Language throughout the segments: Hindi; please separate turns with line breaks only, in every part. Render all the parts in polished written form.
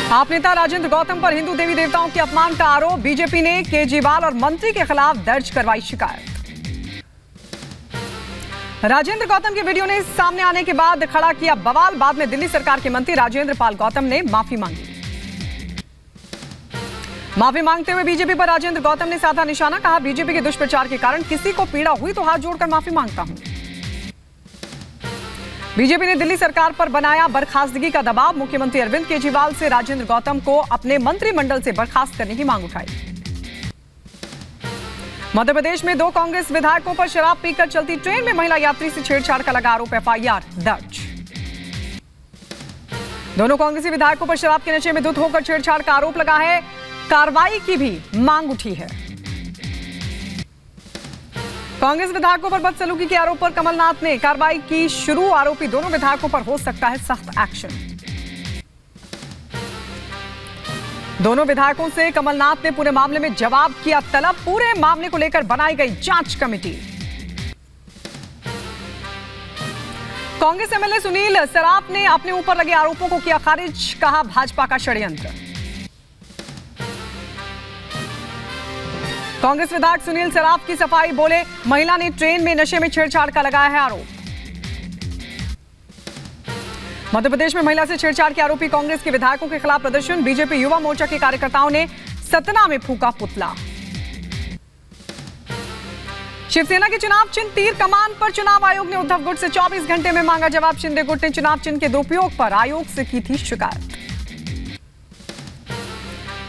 आप नेता राजेंद्र गौतम पर हिंदू देवी देवताओं के अपमान का आरोप। बीजेपी ने केजरीवाल और मंत्री के खिलाफ दर्ज करवाई शिकायत। राजेंद्र गौतम के वीडियो ने सामने आने के बाद खड़ा किया बवाल। बाद में दिल्ली सरकार के मंत्री राजेंद्र पाल गौतम ने माफी मांगी। माफी मांगते हुए बीजेपी पर राजेंद्र गौतम ने साधा निशाना। कहा, बीजेपी के दुष्प्रचार के कारण किसी को पीड़ा हुई तो हाथ जोड़कर माफी मांगता हूं। बीजेपी ने दिल्ली सरकार पर बनाया बर्खास्तगी का दबाव। मुख्यमंत्री अरविंद केजरीवाल से राजेंद्र गौतम को अपने मंत्रिमंडल से बर्खास्त करने की मांग उठाई। मध्य प्रदेश में 2 कांग्रेस विधायकों पर शराब पीकर चलती ट्रेन में महिला यात्री से छेड़छाड़ का लगा आरोप। एफआईआर दर्ज। दोनों कांग्रेसी विधायकों पर शराब के नशे में धुत होकर छेड़छाड़ का आरोप लगा है। कार्रवाई की भी मांग उठी है। कांग्रेस विधायकों पर बदसलूकी के आरोप पर कमलनाथ ने कार्रवाई की शुरू। आरोपी दोनों विधायकों पर हो सकता है सख्त एक्शन। दोनों विधायकों से कमलनाथ ने पूरे मामले में जवाब किया तलब। पूरे मामले को लेकर बनाई गई जांच कमेटी। कांग्रेस एमएलए सुनील सराफ ने अपने ऊपर लगे आरोपों को किया खारिज। कहा, भाजपा का षड्यंत्र। कांग्रेस विधायक सुनील सराफ की सफाई। बोले, महिला ने ट्रेन में नशे में छेड़छाड़ का लगाया है आरोप। मध्य प्रदेश में महिला से छेड़छाड़ के आरोपी कांग्रेस के विधायकों के खिलाफ प्रदर्शन। बीजेपी युवा मोर्चा के कार्यकर्ताओं ने सतना में फूंका पुतला। शिवसेना के चुनाव चिन्ह तीर कमान पर चुनाव आयोग ने उद्धव गुट से 24 घंटे में मांगा जवाब। शिंदे गुट ने चुनाव चिन्ह के दुरुपयोग पर आयोग से की थी शिकायत।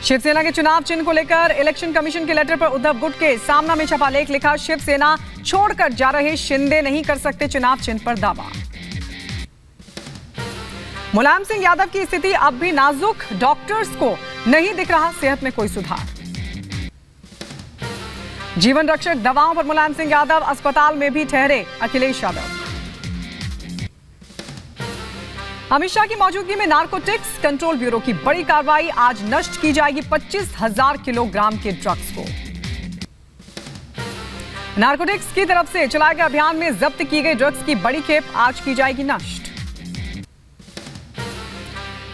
शिवसेना के चुनाव चिन्ह को लेकर इलेक्शन कमीशन के लेटर पर उद्धव गुट के सामना में छपा लेख लिखा, शिवसेना छोड़कर जा रहे शिंदे नहीं कर सकते चुनाव चिन्ह पर दावा। मुलायम सिंह यादव की स्थिति अब भी नाजुक, डॉक्टर्स को नहीं दिख रहा सेहत में कोई सुधार। जीवन रक्षक दवाओं पर मुलायम सिंह यादव अस्पताल में भी ठहरे। अखिलेश यादव। अमित शाह की मौजूदगी में नारकोटिक्स कंट्रोल ब्यूरो की बड़ी कार्रवाई। आज नष्ट की जाएगी 25,000 किलोग्राम के ड्रग्स को। नारकोटिक्स की तरफ से चलाए गए अभियान में जब्त की गई ड्रग्स की बड़ी खेप आज की जाएगी नष्ट।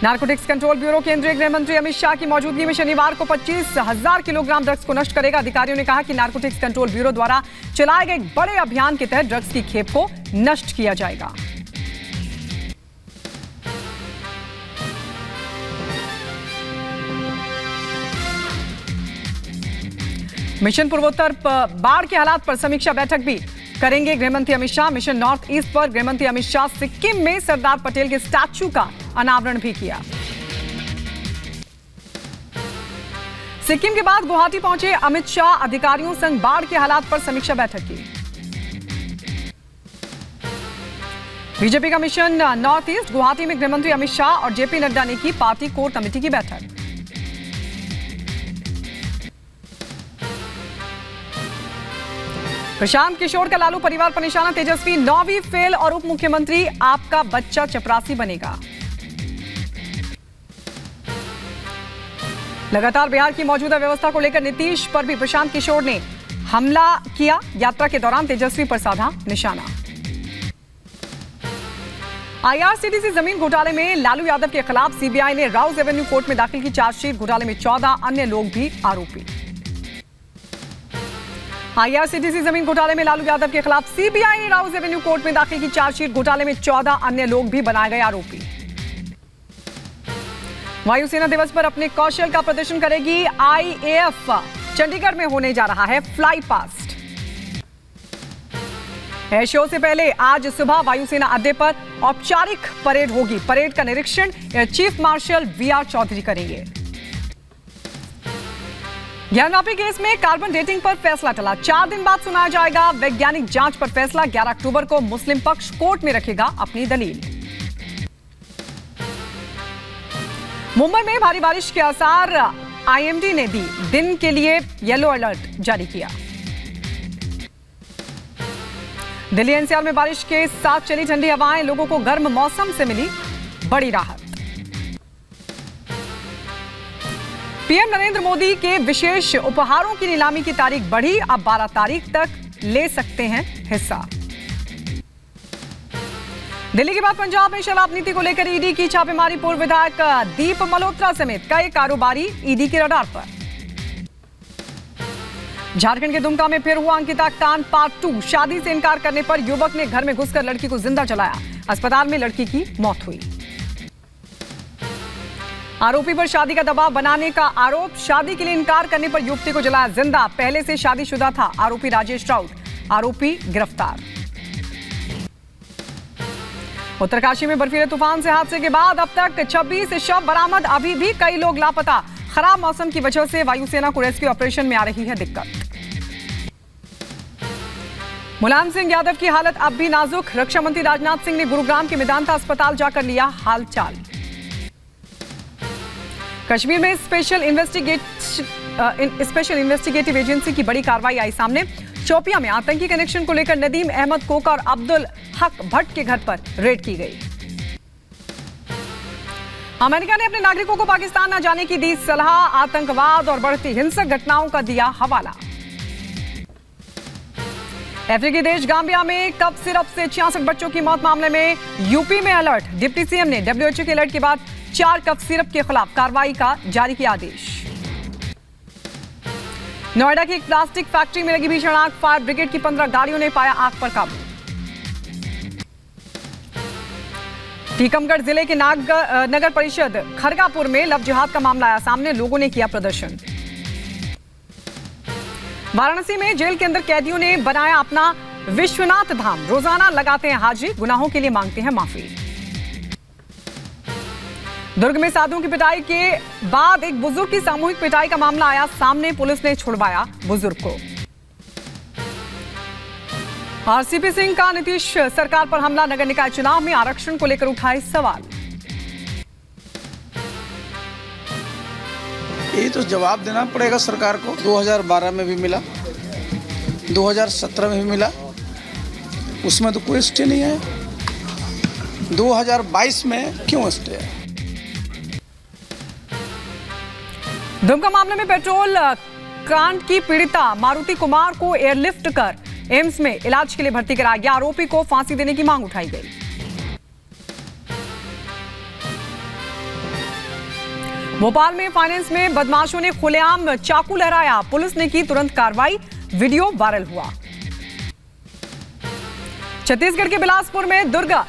नारकोटिक्स कंट्रोल ब्यूरो केंद्रीय गृह मंत्री अमित शाह की मौजूदगी में शनिवार को 25,000 किलोग्राम ड्रग्स को नष्ट करेगा। अधिकारियों ने कहा कि नारकोटिक्स कंट्रोल ब्यूरो द्वारा चलाए गए बड़े अभियान के तहत ड्रग्स की खेप को नष्ट किया जाएगा। मिशन पूर्वोत्तर बाढ़ के हालात पर समीक्षा बैठक भी करेंगे गृहमंत्री Amit Shah. Mission north east पर गृहमंत्री अमित शाह सिक्किम में सरदार पटेल के स्टैच्यू का अनावरण भी किया। सिक्किम के बाद गुवाहाटी पहुंचे अमित शाह। अधिकारियों संग बाढ़ के हालात पर समीक्षा बैठक की। बीजेपी का मिशन नॉर्थ ईस्ट। गुवाहाटी में गृहमंत्री अमित शाह और जेपी नड्डा ने की पार्टी कोर कमेटी की बैठक। प्रशांत किशोर का लालू परिवार पर निशाना। तेजस्वी 9वीं फेल और उप मुख्यमंत्री, आपका बच्चा चपरासी बनेगा। लगातार बिहार की मौजूदा व्यवस्था को लेकर नीतीश पर भी प्रशांत किशोर ने हमला किया। यात्रा के दौरान तेजस्वी पर साधा निशाना। आईआरसीटीसी जमीन घोटाले में लालू यादव के खिलाफ सीबीआई ने राउज एवेन्यू कोर्ट में दाखिल की चार्जशीट। घोटाले में 14 अन्य लोग भी आरोपी। आईआरसीटीसी जमीन घोटाले में लालू यादव के खिलाफ सीबीआई ने राउज एवेन्यू कोर्ट में दाखिल की चार्जशीट। घोटाले में 14 अन्य लोग भी बनाए गए आरोपी। वायुसेना दिवस पर अपने कौशल का प्रदर्शन करेगी आईएएफ। चंडीगढ़ में होने जा रहा है फ्लाई पास्ट। एयर शो से पहले आज सुबह वायुसेना अड्डे पर औपचारिक परेड होगी। परेड का निरीक्षण air chief marshal VR Chaudhari करेंगे। ज्ञानवापी केस में कार्बन डेटिंग पर फैसला टला। 4 दिन बाद सुनाया जाएगा वैज्ञानिक जांच पर फैसला। 11 अक्टूबर को मुस्लिम पक्ष कोर्ट में रखेगा अपनी दलील। मुंबई में भारी बारिश के आसार आईएमडी ने दी। दिन के लिए येलो अलर्ट जारी किया। दिल्ली एनसीआर में बारिश के साथ चली ठंडी हवाएं। लोगों को गर्म मौसम से मिली बड़ी राहत। पीएम नरेंद्र मोदी के विशेष उपहारों की नीलामी की तारीख बढ़ी। अब 12 तारीख तक ले सकते हैं हिस्सा। दिल्ली के बाद पंजाब में शराब नीति को लेकर ईडी की छापेमारी। पूर्व विधायक दीप मल्होत्रा समेत कई कारोबारी ईडी के रडार पर। झारखंड के दुमका में फिर हुआ अंकिता कांड पार्ट 2। शादी से इनकार करने पर युवक ने घर में घुसकर लड़की को जिंदा जलाया। अस्पताल में लड़की की मौत हुई। आरोपी पर शादी का दबाव बनाने का आरोप। शादी के लिए इनकार करने पर युवती को जलाया जिंदा। पहले से शादीशुदा था आरोपी राजेश राउत। आरोपी गिरफ्तार। उत्तरकाशी में बर्फीले तूफान से हादसे के बाद अब तक 26 शव बरामद। अभी भी कई लोग लापता। खराब मौसम की वजह से वायुसेना को रेस्क्यू ऑपरेशन में आ रही है दिक्कत। मुलायम सिंह यादव की हालत अब भी नाजुक। रक्षा मंत्री राजनाथ सिंह ने गुरुग्राम के मेदांता अस्पताल जाकर लिया हालचाल। कश्मीर में स्पेशल इन्वेस्टिगेटिव एजेंसी की बड़ी कार्रवाई आई सामने। शोपियां में आतंकी कनेक्शन को लेकर नदीम अहमद कोका और अब्दुल हक भट्ट के घर पर रेड की गई। अमेरिका ने अपने नागरिकों को पाकिस्तान न जाने की दी सलाह। आतंकवाद और बढ़ती हिंसक घटनाओं का दिया हवाला। अफ्रीकी देश गाम्बिया में कफ सिरप से 66 बच्चों की मौत मामले में यूपी में अलर्ट। डिप्टी सीएम ने WHO के अलर्ट के बाद 4 कफ सिरप के खिलाफ कार्रवाई का जारी किया आदेश। नोएडा की एक प्लास्टिक फैक्ट्री में लगी भीषण आग। फायर ब्रिगेड की 15 गाड़ियों ने पाया आग पर काबू। टीकमगढ़ जिले के नगर परिषद खरगापुर में लव जिहाद का मामला आया सामने। लोगों ने किया प्रदर्शन। वाराणसी में जेल के अंदर कैदियों ने बनाया अपना विश्वनाथ धाम। रोजाना लगाते हैं हाजिरी, गुनाहों के लिए मांगते हैं माफी। दुर्ग में साधुओं की पिटाई के बाद एक बुजुर्ग की सामूहिक पिटाई का मामला आया सामने। पुलिस ने छुड़वाया बुजुर्ग को। आरसीपी सिंह का नीतीश सरकार पर हमला। नगर निकाय चुनाव में आरक्षण को लेकर उठाए सवाल।
ये तो जवाब देना पड़ेगा सरकार को। 2012 में भी मिला, 2017 में भी मिला, उसमें तो कोई स्टे नहीं है। 2022 में क्यों स्टे है?
दुमका मामले में पेट्रोल कांड की पीड़िता मारुति कुमार को एयरलिफ्ट कर एम्स में इलाज के लिए भर्ती कराया गया। आरोपी को फांसी देने की मांग उठाई गई। भोपाल में फाइनेंस में बदमाशों ने खुलेआम चाकू लहराया। पुलिस ने की तुरंत कार्रवाई। वीडियो वायरल हुआ। छत्तीसगढ़ के बिलासपुर में दुर्गा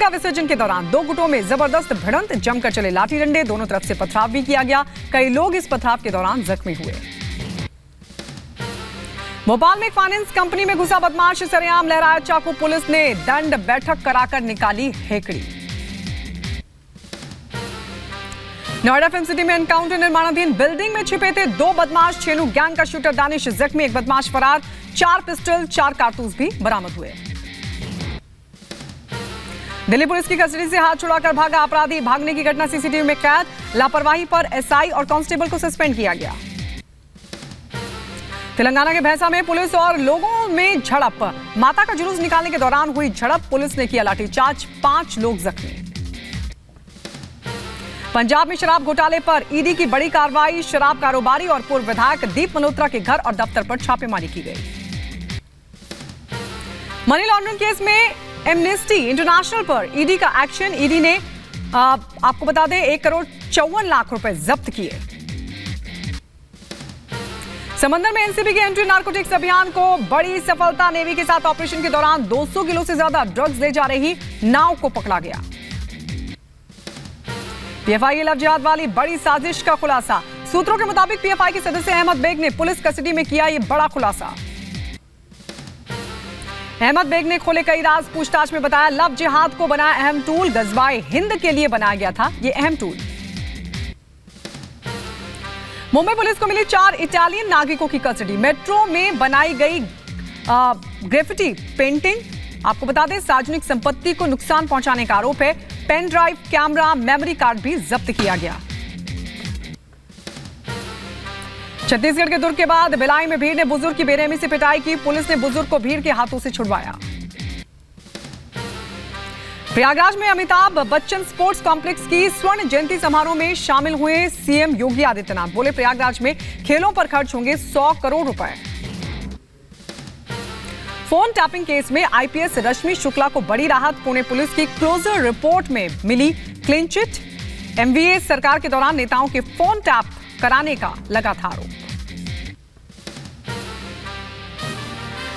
विसर्जन के दौरान 2 गुटों में जबरदस्त भिड़ंत। जमकर चले लाठी डंडे। दोनों तरफ से पथराव भी किया गया। कई लोग इस पथराव के दौरान जख्मी हुए। भोपाल में एक फाइनेंस कंपनी में घुसा बदमाश। सरेआम लहराया चाकू। पुलिस ने दंड बैठक कराकर निकाली हेकड़ी। नोएडा फिल्म सिटी में एनकाउंटर। निर्माणाधीन बिल्डिंग में छिपे थे 2 बदमाश। छेनू गैंग का शूटर दानिश जख्मी। एक बदमाश फरार। 4 पिस्टल 4 कारतूस भी बरामद हुए। दिल्ली पुलिस की कस्टडी से हाथ छुड़ाकर भागा अपराधी। भागने की घटना सीसीटीवी में कैद। लापरवाही पर एसआई और कांस्टेबल को सस्पेंड किया गया। तेलंगाना के भैंसा में पुलिस और लोगों में झड़प। माता का जुलूस निकालने के दौरान हुई झड़प। पुलिस ने किया लाठीचार्ज। 5 लोग जख्मी। पंजाब में शराब घोटाले पर ईडी की बड़ी कार्रवाई। शराब कारोबारी और पूर्व विधायक दीप मल्होत्रा के घर और दफ्तर पर छापेमारी की गई। मनी लॉन्ड्रिंग केस में एमनेस्टी इंटरनेशनल पर ईडी का एक्शन। ईडी ने आपको बता दें 1 करोड़ 54 लाख रुपए जब्त किए। समंदर में एनसीबी के एंटी नारकोटिक्स अभियान को बड़ी सफलता। नेवी के साथ ऑपरेशन के दौरान 200 किलो से ज्यादा ड्रग्स ले जा रही नाव को पकड़ा गया। पीएफआई लव जिहाद वाली बड़ी साजिश का खुलासा। सूत्रों के मुताबिक पीएफआई के सदस्य अहमद बेग ने पुलिस कस्टडी में किया ये बड़ा खुलासा। अहमद बेग ने खोले कई राज। पूछताछ में बताया लव जिहाद को बनाया अहम टूल। गजवाए हिंद के लिए बनाया गया था ये अहम टूल। मुंबई पुलिस को मिली 4 इटालियन नागरिकों की कस्टडी। मेट्रो में बनाई गई ग्रेफिटी पेंटिंग। आपको बता दें सार्वजनिक संपत्ति को नुकसान पहुंचाने का आरोप है। Pen drive, camera, memory card भी जब्त किया गया। छत्तीसगढ़ के दुर्ग के बाद भिलाई में भीड़ ने बुजुर्ग की बेरहमी से पिटाई की। पुलिस ने बुजुर्ग को भीड़ के हाथों से छुड़वाया। प्रयागराज में अमिताभ बच्चन स्पोर्ट्स कॉम्प्लेक्स की स्वर्ण जयंती समारोह में शामिल हुए सीएम योगी आदित्यनाथ। बोले प्रयागराज में खेलों पर खर्च होंगे 100 करोड़ रुपए। फोन टैपिंग केस में आईपीएस रश्मि शुक्ला को बड़ी राहत। पुणे पुलिस की क्लोजर रिपोर्ट में मिली क्लीन चिट। एमवीए सरकार के दौरान नेताओं के फोन टैप कराने का लगा था आरोप।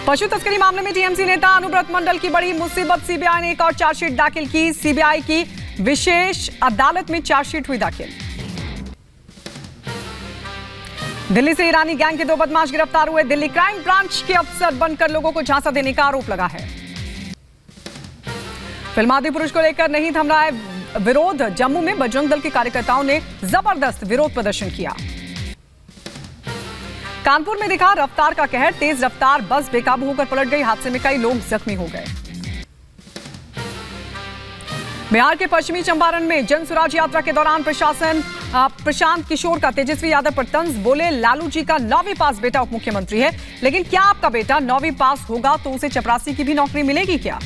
पशु तस्करी मामले में टीएमसी नेता अनुव्रत मंडल की बड़ी मुसीबत। सीबीआई ने एक और चार्जशीट दाखिल की। सीबीआई की विशेष अदालत में चार्जशीट हुई दाखिल। दिल्ली से ईरानी गैंग के 2 बदमाश गिरफ्तार हुए। दिल्ली क्राइम ब्रांच के अफसर बनकर लोगों को झांसा देने का आरोप लगा है। फिल्मादी पुरुष को लेकर नहीं थम रहा है विरोध। जम्मू में बजरंग दल के कार्यकर्ताओं ने जबरदस्त विरोध प्रदर्शन किया। कानपुर में दिखा रफ्तार का कहर। तेज रफ्तार बस बेकाबू होकर पलट गई। हादसे में कई लोग जख्मी हो गए। बिहार के पश्चिमी चंपारण में जन स्वराज यात्रा के दौरान प्रशांत किशोर का तेजस्वी यादव पर तंज। बोले लालू जी का 9वीं पास बेटा उप मुख्यमंत्री है, लेकिन क्या आपका बेटा 9वीं पास होगा तो उसे चपरासी की भी नौकरी मिलेगी क्या?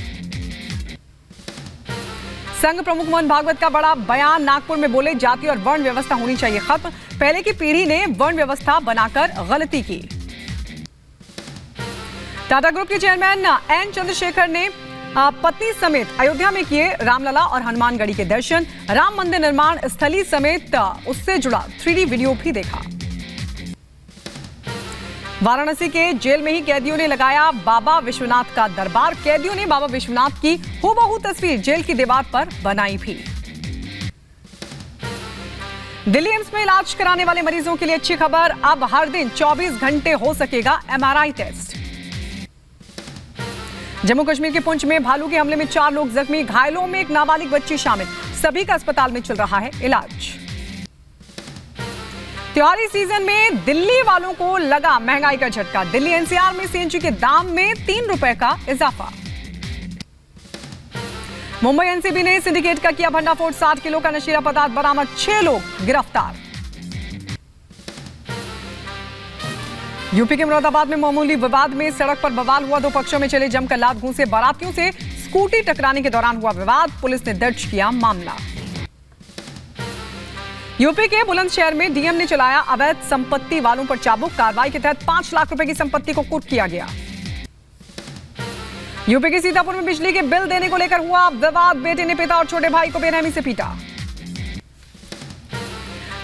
संघ प्रमुख मोहन भागवत का बड़ा बयान। नागपुर में बोले जाति और वर्ण व्यवस्था होनी चाहिए खत्म। पहले की पीढ़ी ने वर्ण व्यवस्था बनाकर गलती की। टाटा ग्रुप के चेयरमैन एन चंद्रशेखर ने पत्नी समेत अयोध्या में किए रामलला और हनुमानगढ़ी के दर्शन। राम मंदिर निर्माण स्थली समेत उससे जुड़ा 3D वीडियो भी देखा। वाराणसी के जेल में ही कैदियों ने लगाया बाबा विश्वनाथ का दरबार। कैदियों ने बाबा विश्वनाथ की हूबहू तस्वीर जेल की दीवार पर बनाई भी। दिल्ली एम्स में इलाज कराने वाले मरीजों के लिए अच्छी खबर। अब हर दिन 24 घंटे हो सकेगा एमआरआई टेस्ट। जम्मू कश्मीर के पुंछ में भालू के हमले में 4 लोग जख्मी। घायलों में एक नाबालिग बच्ची शामिल। सभी का अस्पताल में चल रहा है इलाज। त्योहारी सीजन में दिल्ली वालों को लगा महंगाई का झटका। दिल्ली एनसीआर में सीएनजी के दाम में 3 रुपए का इजाफा। मुंबई एनसीबी ने सिंडिकेट का किया भंडाफोड़। 60 किलो का नशीला पदार्थ बरामद। 6 लोग गिरफ्तार। यूपी के मुरादाबाद में मामूली विवाद में सड़क पर बवाल हुआ। 2 पक्षों में चले जमकर लात घूंसे। बारातियों से स्कूटी टकराने के दौरान हुआ विवाद। पुलिस ने दर्ज किया मामला। यूपी के बुलंदशहर में डीएम ने चलाया अवैध संपत्ति वालों पर चाबुक। कार्रवाई के तहत 5 लाख रुपए की संपत्ति को कुर्क किया गया। यूपी के सीतापुर में बिजली के बिल देने को लेकर हुआ विवाद। बेटे ने पिता और छोटे भाई को बेरहमी से पीटा।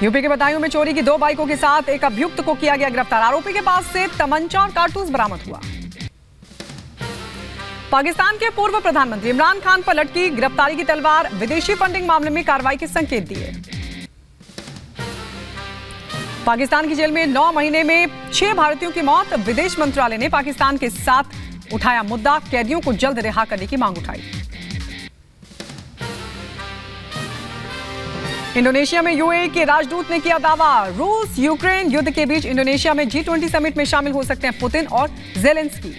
यूपी के बदायूं में चोरी की 2 बाइकों के साथ एक अभियुक्त को किया गया गिरफ्तार। आरोपी के पास से तमंचा और कारतूस बरामद हुआ। पाकिस्तान के पूर्व प्रधानमंत्री इमरान खान पर लटकी गिरफ्तारी की तलवार। विदेशी फंडिंग मामले में कार्रवाई के संकेत दिए। पाकिस्तान की जेल में 9 महीने में 6 भारतीयों की मौत। विदेश मंत्रालय ने पाकिस्तान के साथ उठाया मुद्दा। कैदियों को जल्द रिहा करने की मांग उठाई। इंडोनेशिया में यूएई के राजदूत ने किया दावा। रूस यूक्रेन युद्ध के बीच इंडोनेशिया में G20 समिट में शामिल हो सकते हैं पुतिन और जेलेंस्की।